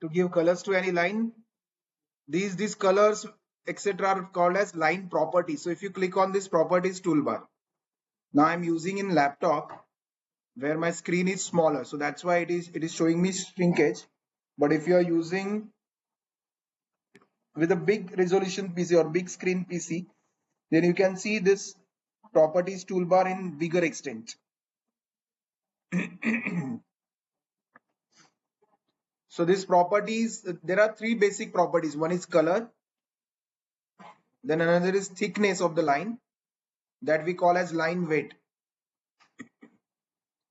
to give colors to any line. These colors, etc., are called as line properties. So if you click on this properties toolbar, now I'm using in laptop where my screen is smaller, so that's why it is showing me shrinkage. But if you are using with a big resolution PC or big screen PC, then you can see this properties toolbar in bigger extent. So these properties, there are three basic properties. One is color, then another is thickness of the line that we call as line weight,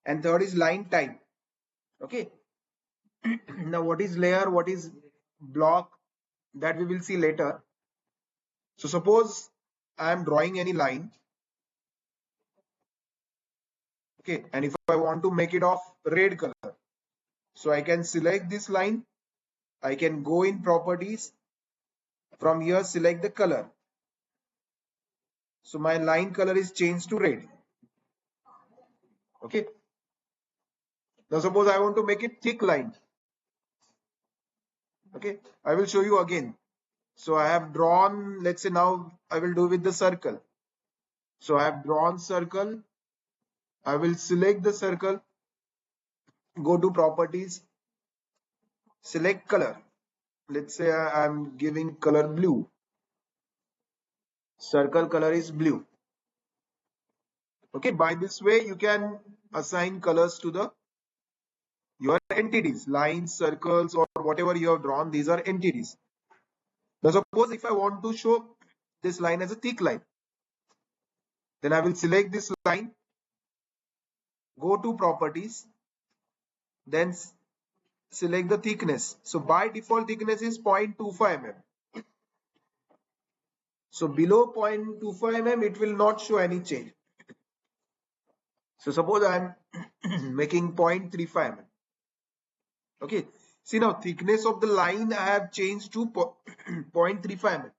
and third is line type. Okay. Now what is layer, what is block, that we will see later. So suppose I am drawing any line, okay, and if I want to make it of red color, so I can select this line, I can go in properties, from here select the color, so my line color is changed to red. Okay. Now suppose I want to make it thick line. Okay, I will show you again. So I have drawn, let's say now I will do with the circle. So I have drawn circle, I will select the circle, go to properties, select color. Let's say I'm giving color blue. Circle color is blue. Okay, by this way you can assign colors to the your entities, lines, circles, or whatever you have drawn. These are entities. Now suppose if I want to show this line as a thick line, then I will select this line, go to properties, then select the thickness. So by default thickness is 0.25 mm. So below 0.25 mm it will not show any change. So suppose I am making 0.35 mm. Okay. See now thickness of the line I have changed to 0.35 mm.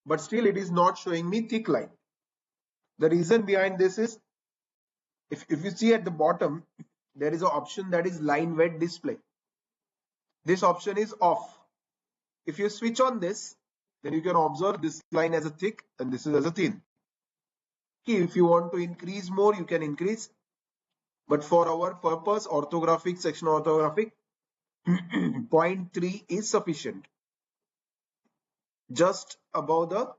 But still it is not showing me thick line. The reason behind this is, if you see at the bottom, there is an option that is line weight display. This option is off. If you switch on this, then you can observe this line as a thick and this is as a thin. Okay, if you want to increase more, you can increase. But for our purpose, orthographic, section orthographic, 0.3 is sufficient. Just above the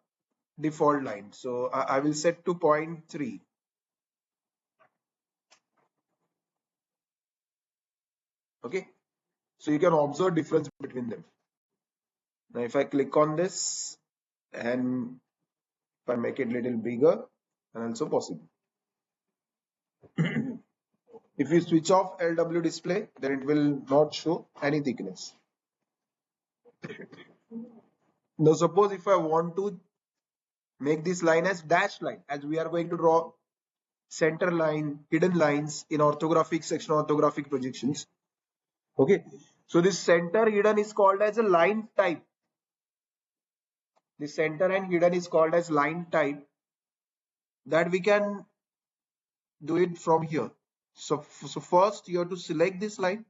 default line. So I will set to 0.3. Okay. So you can observe difference between them. Now if I click on this and if I make it a little bigger, and also possible. If you switch off LW display, then it will not show any thickness. Now suppose if I want to make this line as dashed line, as we are going to draw center line, hidden lines in orthographic, section orthographic projections. Okay, so this center hidden is called as a line type. The center and hidden is called as line type, that we can do it from here. So first you have to select this line,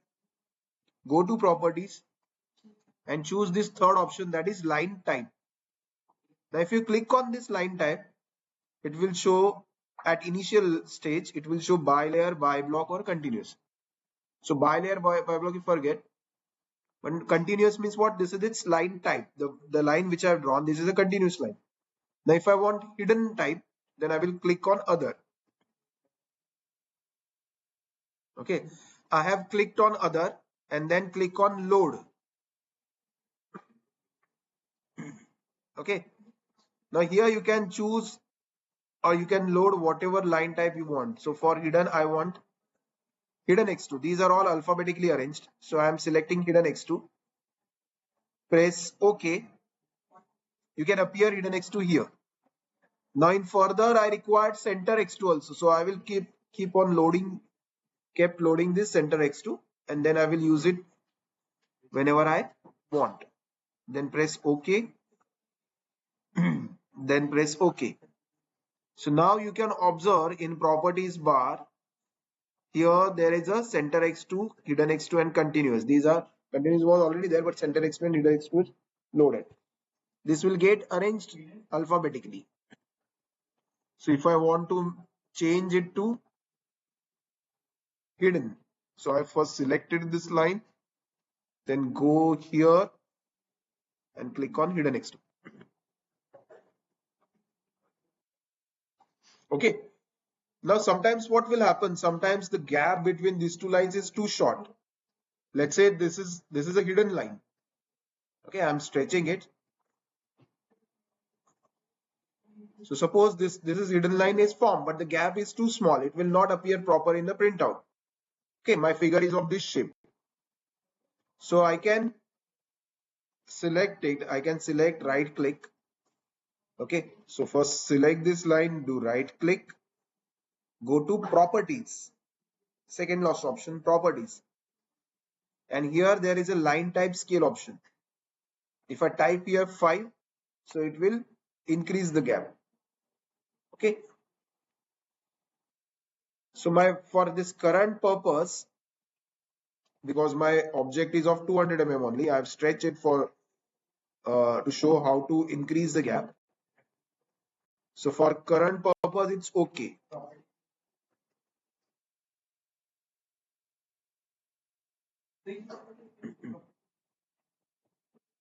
go to properties and choose this third option, that is line type. Now if you click on this line type, it will show at initial stage, it will show bilayer, biblock or continuous. So bilayer, biblock you forget, but continuous means what? This is its line type. The line which I have drawn, this is a continuous line. Now if I want hidden type, then I will click on other. Okay, I have clicked on other and then click on load. Okay, now here you can choose or you can load whatever line type you want. So for hidden, I want hidden x2. These are all alphabetically arranged. So I am selecting hidden x2. Press OK. You can appear hidden x2 here. Now in further, I required center x2 also. So I will keep on loading, kept loading this center x2, and then I will use it whenever I want. Then press OK. Then press OK. So now you can observe in properties bar, here there is a center x2, hidden x2 and continuous. These are continuous was already there, but center x2 and hidden x2 is loaded. This will get arranged alphabetically. So if I want to change it to hidden, so I first selected this line, then go here and click on hidden x2. Okay. Now sometimes what will happen? Sometimes the gap between these two lines is too short. Let's say this is a hidden line. Okay, I'm stretching it. So suppose this is hidden line is formed, but the gap is too small. It will not appear proper in the printout. Okay, my figure is of this shape. So I can select it. I can select right click. Okay, so first select this line, do right click, go to properties. Second last option, properties. And here there is a line type scale option. If I type here 5, so it will increase the gap. Okay. So for this current purpose, because my object is of 200 mm only, I've stretched it for to show how to increase the gap. So for current purpose, it's okay.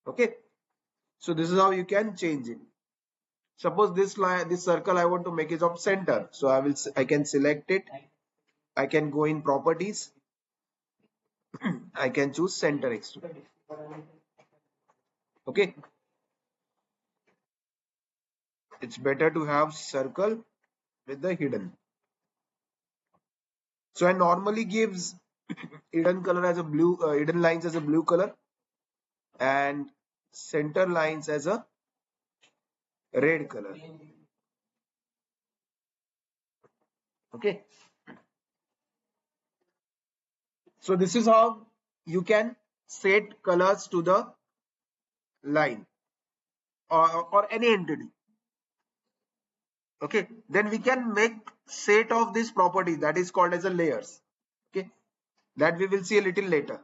Okay. So this is how you can change it. Suppose this line, this circle I want to make is of center. So I can select it. I can go in properties. I can choose center x2. Okay. It's better to have circle with the hidden. So I normally gives hidden color as a blue, hidden lines as a blue color, and center lines as a red color. Okay. So this is how you can set colors to the line or any entity. Okay. Then we can make set of this property that is called as a layers. Okay. That we will see a little later.